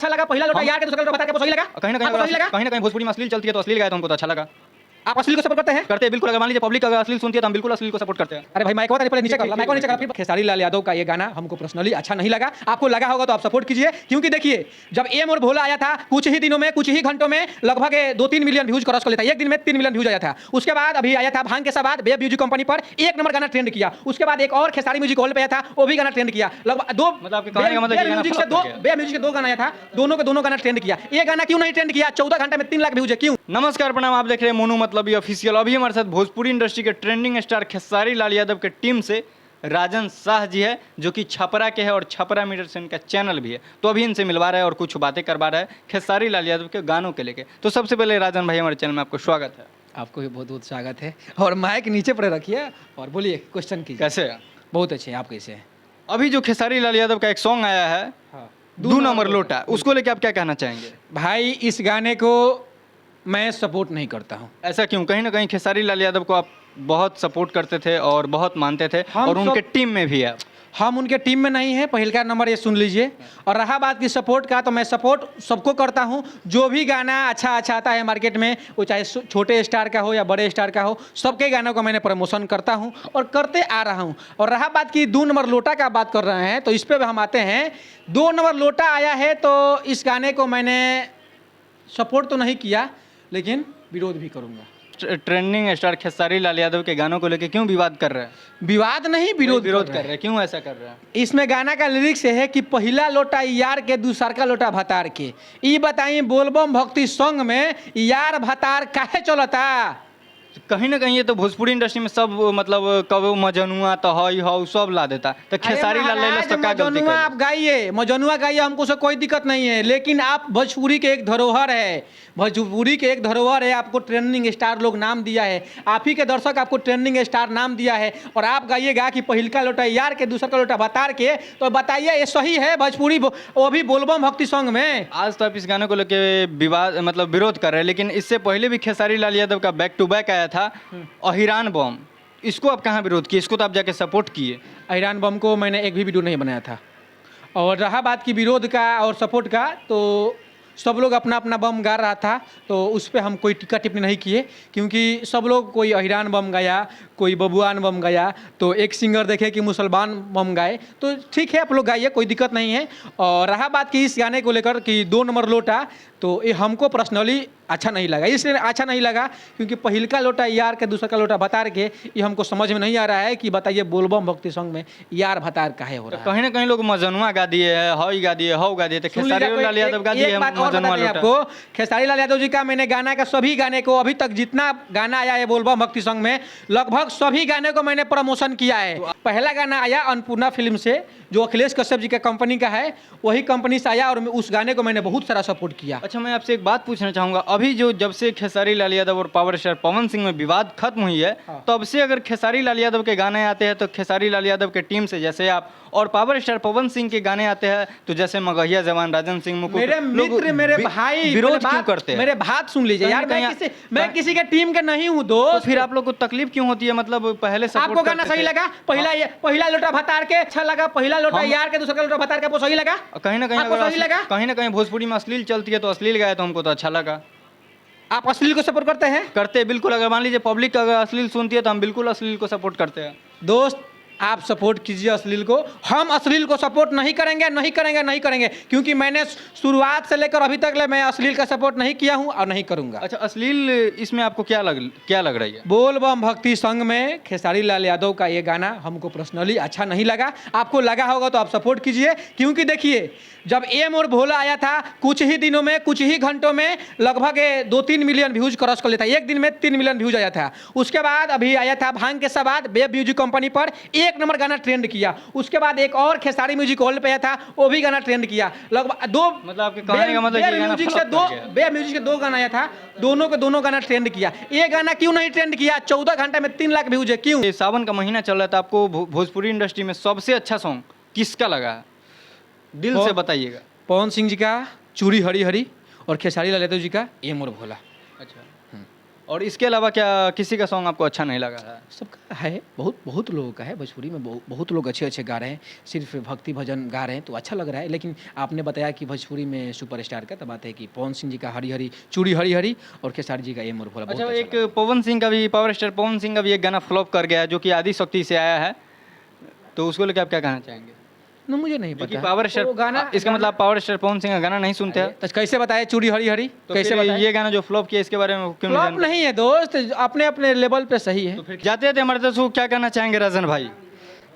अच्छा लगा पहला लोटा यार के दूसरा लोटा बता के आपको सही लगा? कहीं ना कहीं भोजपुरी में अश्लील चलती है तो अश्लील गाया तो हमको तो अच्छा लगा। आप अश्लील को सपोर्ट करते हैं? करते हैं बिल्कुल। अगर मान लीजिए पब्लिक अगर अश्लील सुनती है तो हम बिल्कुल अश्लील को सपोर्ट करते हैं। अरे भाई माइक बता पहले नीचे कर ला, माइक नीचे कर। फिर खेसारी लाल यादव का ये गाना हमको पर्सनली अच्छा नहीं लगा। आपको लगा होगा तो आप सपोर्ट कीजिए, क्योंकि देखिए जब एम और भोला आया था कुछ ही दिनों में, कुछ ही घंटों में लगभग 2-3 मिलियन व्यूज क्रॉस कर लेता, एक दिन में 3 मिलियन व्यूज आया था। उसके बाद अभी आया था भांग के साथ वेब म्यूजिक कंपनी पर 1 नंबर गाना ट्रेंड किया। उसके बाद एक और खेसारी म्यूजिक हॉल पे आया था, वो भी गाना ट्रेंड किया। लगभग दो म्यूजिक से दो गाना आया था, दोनों के दोनों गाना ट्रेंड किया। ये गाना क्यों नहीं ट्रेंड किया? 14 घंटे में 3 लाख व्यूज है, क्यों? नमस्कार प्रणाम, आप देख रहे हैं मोनू मतलबी ऑफिशियल। अभी हमारे साथ भोजपुरी इंडस्ट्री के ट्रेंडिंग स्टार खेसारी लाल यादव के टीम से राजन शाह जी है, जो कि छपरा के हैं और छपरा मीटर से इनका चैनल भी है। तो अभी इनसे मिलवा रहा है और कुछ बातें करवा रहा है खेसारी लाल यादव के गानों के लेके। तो सबसे पहले राजन भाई हमारे चैनल में आपको स्वागत है। आपको भी बहुत बहुत स्वागत है, और माइक नीचे पर रखिए और बोलिए, क्वेश्चन कीजिए। कैसे हैं? बहुत अच्छे हैं, आप कैसे हैं? अभी जो खेसारी लाल यादव का एक सॉन्ग आया है, हाँ, 2 नंबर लोटा, उसको लेके आप क्या कहना चाहेंगे? भाई इस गाने को मैं सपोर्ट नहीं करता हूँ। ऐसा क्यों? कहीं ना कहीं खेसारी लाल यादव को आप बहुत सपोर्ट करते थे और बहुत मानते थे, और उनके टीम में भी है। हम उनके टीम में नहीं है, पहला नंबर ये सुन लीजिए। और रहा बात की सपोर्ट का, तो मैं सपोर्ट सबको करता हूँ। जो भी गाना अच्छा आता है मार्केट में, वो चाहे छोटे स्टार का हो या बड़े स्टार का हो, सबके गानों को मैंने प्रमोशन करता हूँ और करते आ रहा हूँ। और रहा बात की 2 नंबर लोटा का बात कर रहे हैं, तो इस पर हम आते हैं। 2 नंबर लोटा आया है तो इस गाने को मैंने सपोर्ट तो नहीं किया, लेकिन विरोध भी करूँगा। ट्रेंडिंग स्टार खेसारी लाल यादव के गानों को लेके क्यों विवाद कर रहे हैं? विवाद नहीं, विरोध कर रहे हैं। क्यों ऐसा कर रहे हैं? इसमें गाना का लिरिक्स है कि पहला लोटा यार के दूसर का लोटा भतार के। ई बताइए बोलबम भक्ति सॉन्ग में यार भतार काहे चलता? कहीं ना कहीं ये तो भोजपुरी इंडस्ट्री में सब मतलब कब मजनुआ तो हई हौ सब ला देता, तो खेसारी लाल यादव तो क्या गलती मजनुआ आप गाइए, मजनुआ गाइए, हमको से कोई दिक्कत नहीं है। लेकिन आप भोजपुरी के एक धरोहर है, भोजपुरी के एक धरोहर है। आपको ट्रेंडिंग स्टार लोग नाम दिया है, आप ही के दर्शक आपको ट्रेंडिंग स्टार नाम दिया है, और आप गाइएगा कि पहिलका लोटा यार के दूसर का लोटा भतार के, तो बताइए ये सही है भोजपुरी, वो भी बोलबम भक्ति सॉन्ग में? आज तो आप इस गाने को लेके विवाद मतलब विरोध कर रहे हैं, लेकिन इससे पहले भी खेसारी लाल यादव का बैक टू बैक आया था अहिरान बम। इसको आप कहाँ विरोध किए? इसको तो आप जाके सपोर्ट किए। अहिरान बम को मैंने एक भी वीडियो नहीं बनाया था। और रहा बात की विरोध का और सपोर्ट का, तो सब लोग अपना अपना बम गा रहा था, तो उस पर हम कोई टीका टिप्पणी नहीं किए, क्योंकि सब लोग, कोई अहिरान बम गाया, कोई बबुआन बम गाया, तो एक सिंगर देखे कि मुसलमान बम गाए, तो ठीक है आप लोग गाइए, कोई दिक्कत नहीं है। और रहा बात की इस गाने को लेकर कि 2 नंबर लोटा, तो ये हमको पर्सनली अच्छा नहीं लगा। इसलिए अच्छा नहीं लगा क्योंकि पहिलका लोटा यार के दूसरा का लोटा भतार के, ये हमको समझ में नहीं आ रहा है कि बताइए बोलबम भक्ति सॉन्ग में यार भतार काहे हो रहा है? कहीं ना कहीं लोग मजनुआ गा दिए है, हई गा दिए, हौ गा दिए, तो खेसारी लाल यादव गा दिए मजनुआ लोटा। आपको खेसारी लाल यादव जी का मैंने गाना का सभी गाने को, अभी तक जितना गाना आया है बोलबम भक्ति सॉन्ग में, लगभग सभी गाने को मैंने प्रमोशन किया है। पहला गाना आया अन्नपूर्णा फिल्म से, जो अखिलेश कश्यप जी का कंपनी का है, वही कंपनी से आया, और उस गाने को मैंने बहुत सारा सपोर्ट किया। अच्छा, मैं आपसे एक बात पूछना चाहूंगा। अभी जो जब से खेसारी लाल यादव और पावर स्टार पवन सिंह में विवाद खत्म हुई है, तब से अगर खेसारी लाल यादव के गाने आते हैं तो खेसारी लाल यादव के टीम से, जैसे आप, और पावर स्टार पवन सिंह के गाने आते हैं तो जैसे मगहिया जवान, राजन सिंह मुकुट, मेरे मित्र, मेरे भाई, विरोध क्यों करते हैं? मेरे बात सुन लीजिए यार, मैं किसी के टीम के नहीं हूँ दोस्त। तो फिर आप लोग को तकलीफ क्यों होती है? मतलब पहले आपको गाना सही लगा, पहला लोटा भतार के अच्छा लगा, पहला लोटा यार के दूसरा लोटा भतार के, आपको सही लगा? कहीं ना कहीं भोजपुरी में अश्लील चलती है तो अश्लील गाया तो हमको तो अच्छा लगा। आप अश्लील को सपोर्ट करते हैं? करते हैं बिल्कुल। अगर मान लीजिए पब्लिक अगर अश्लील सुनती है तो हम बिल्कुल अश्लील को सपोर्ट करते हैं। दोस्त आप सपोर्ट कीजिए अश्लील को, हम अश्लील को सपोर्ट नहीं करेंगे, नहीं करेंगे, नहीं करेंगे, क्योंकि मैंने शुरुआत से लेकर अभी तक मैं अश्लील का सपोर्ट नहीं किया हूं और नहीं करूंगा। अच्छा, अश्लील इसमें आपको क्या लग रही है? बोलबम भक्ति संघ में खेसारी लाल यादव का ये गाना हमको पर्सनली अच्छा नहीं लगा। आपको लगा होगा तो आप सपोर्ट कीजिए, क्योंकि देखिए जब एम और भोला आया था कुछ ही दिनों में, कुछ ही घंटों में लगभग 2-3 मिलियन व्यूज क्रॉस कर लेता, एक दिन में 3 मिलियन व्यूज आया था। उसके बाद अभी आया था भांग के साथ वेब म्यूजिक कंपनी पर 1 नंबर गाना ट्रेंड किया। उसके बाद एक और खेसारी म्यूजिक हॉल पे आया था, वो भी गाना ट्रेंड किया। लगभग म्यूजिक से 2 गाना आया था, दोनों के दोनों गाना ट्रेंड किया। ये गाना क्यों नहीं ट्रेंड किया? 14 घंटे में 3 लाख व्यूज है, क्यों? सावन का महीना चल रहा था, आपको भोजपुरी इंडस्ट्री में सबसे अच्छा सॉन्ग किसका लगा? दिल से बताइएगा। पवन सिंह जी का चूड़ी हरी हरी, और खेसारी लाल यादव जी का एम और भोला। अच्छा, और इसके अलावा क्या किसी का सॉन्ग आपको अच्छा नहीं लगा है? सबका है, बहुत बहुत लोगों का है भोजपुरी में, बहुत लोग अच्छे अच्छे गा रहे हैं, सिर्फ भक्ति भजन गा रहे हैं तो अच्छा लग रहा है। लेकिन आपने बताया कि भोजपुरी में सुपरस्टार का, तो बात है कि पवन सिंह जी का हरी हरी चूड़ी हरी हरी और खेसारी जी का ये मोर भोला बहुत अच्छा, अच्छा एक पवन सिंह का भी, पावर स्टार पवन सिंह का भी एक गाना फ्लॉप कर गया है जो कि आदि शक्ति से आया है, तो उसको लेकर आप क्या कहना चाहेंगे? ना मुझे नहीं क्योंकि पता पावर वो स्टार गाना, इसका मतलब आप पावर स्टार पवन सिंह का गाना नहीं सुनते हैं, तो कैसे बताए चूड़ी हरी हरी, तो कैसे फिर बताए? ये गाना जो फ्लॉप किया इसके बारे में क्यों नहीं फ्लॉप जानते? नहीं है दोस्त, अपने अपने लेवल पे सही है। तो फिर जाते जाते हमारे दोस्तों को क्या कहना चाहेंगे राजन भाई?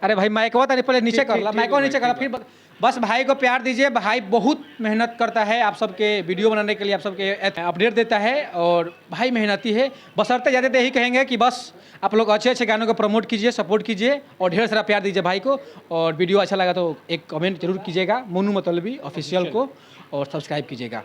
अरे भाई माइकवा तो पहले नीचे कर ला, ठीक माइकवा है नीचे भाई, कर ला, फिर बस भाई को प्यार दीजिए। भाई बहुत मेहनत करता है आप सबके वीडियो बनाने के लिए, आप सबके अपडेट देता है और भाई मेहनती है। बशर्ते जाते थे यही कहेंगे कि बस आप लोग अच्छे अच्छे गानों को प्रमोट कीजिए, सपोर्ट कीजिए और ढेर सारा प्यार दीजिए भाई को। और वीडियो अच्छा लगा तो एक कमेंट जरूर कीजिएगा मोनू मतलबी ऑफिशियल को और सब्सक्राइब कीजिएगा।